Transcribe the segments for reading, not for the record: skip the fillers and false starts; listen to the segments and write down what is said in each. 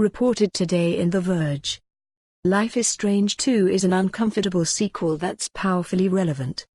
Reported today in The Verge. Life is Strange 2 is an uncomfortable sequel that's powerfully relevant.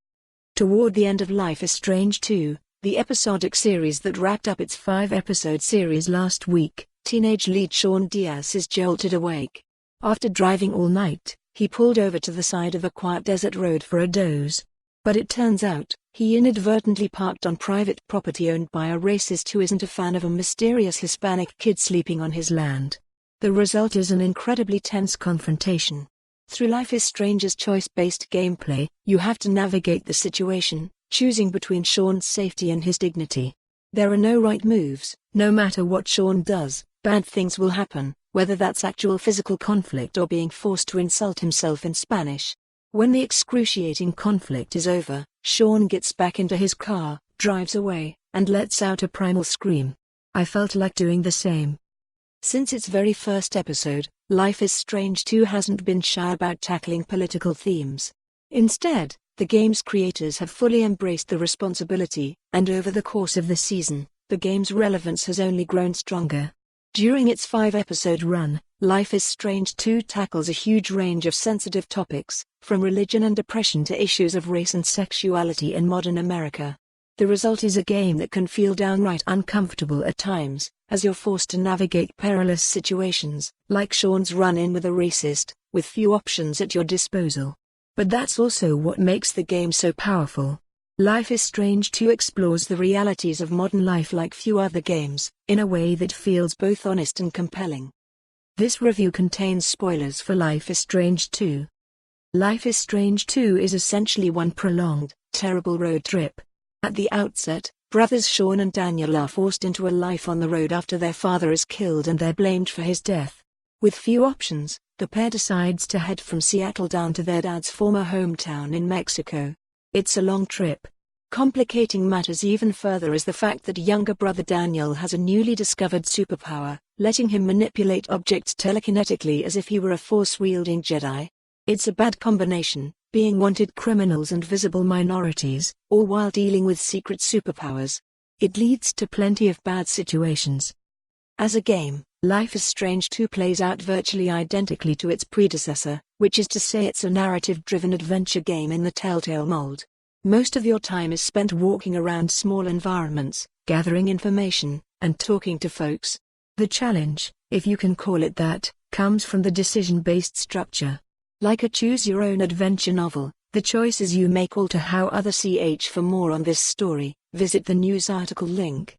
Toward the end of Life is Strange 2, the episodic series that wrapped up its 5-episode series last week, teenage lead Sean Diaz is jolted awake. After driving all night, he pulled over to the side of a quiet desert road for a doze. But it turns out, he inadvertently parked on private property owned by a racist who isn't a fan of a mysterious Hispanic kid sleeping on his land. The result is an incredibly tense confrontation. Through Life is Strange's choice-based gameplay, you have to navigate the situation, choosing between Sean's safety and his dignity. There are no right moves. No matter what Sean does, bad things will happen, whether that's actual physical conflict or being forced to insult himself in Spanish. When the excruciating conflict is over, Sean gets back into his car, drives away, and lets out a primal scream. I felt like doing the same. Since its very first episode, Life is Strange 2 hasn't been shy about tackling political themes. Instead, the game's creators have fully embraced the responsibility, and over the course of the season, the game's relevance has only grown stronger. During its 5-episode run, Life is Strange 2 tackles a huge range of sensitive topics, from religion and oppression to issues of race and sexuality in modern America. The result is a game that can feel downright uncomfortable at times, as you're forced to navigate perilous situations, like Sean's run-in with a racist, with few options at your disposal. But that's also what makes the game so powerful. Life is Strange 2 explores the realities of modern life like few other games, in a way that feels both honest and compelling. This review contains spoilers for Life is Strange 2. Life is Strange 2 is essentially one prolonged, terrible road trip. At the outset, brothers Sean and Daniel are forced into a life on the road after their father is killed and they're blamed for his death. With few options, the pair decides to head from Seattle down to their dad's former hometown in Mexico. It's a long trip. Complicating matters even further is the fact that younger brother Daniel has a newly discovered superpower, letting him manipulate objects telekinetically as if he were a force-wielding Jedi. It's a bad combination, being wanted criminals and visible minorities, all while dealing with secret superpowers. It leads to plenty of bad situations. As a game, Life is Strange 2 plays out virtually identically to its predecessor, which is to say it's a narrative-driven adventure game in the Telltale mold. Most of your time is spent walking around small environments, gathering information, and talking to folks. The challenge, if you can call it that, comes from the decision-based structure. Like a choose-your-own-adventure novel, the choices you make alter how others see. For more on this story, visit the news article link.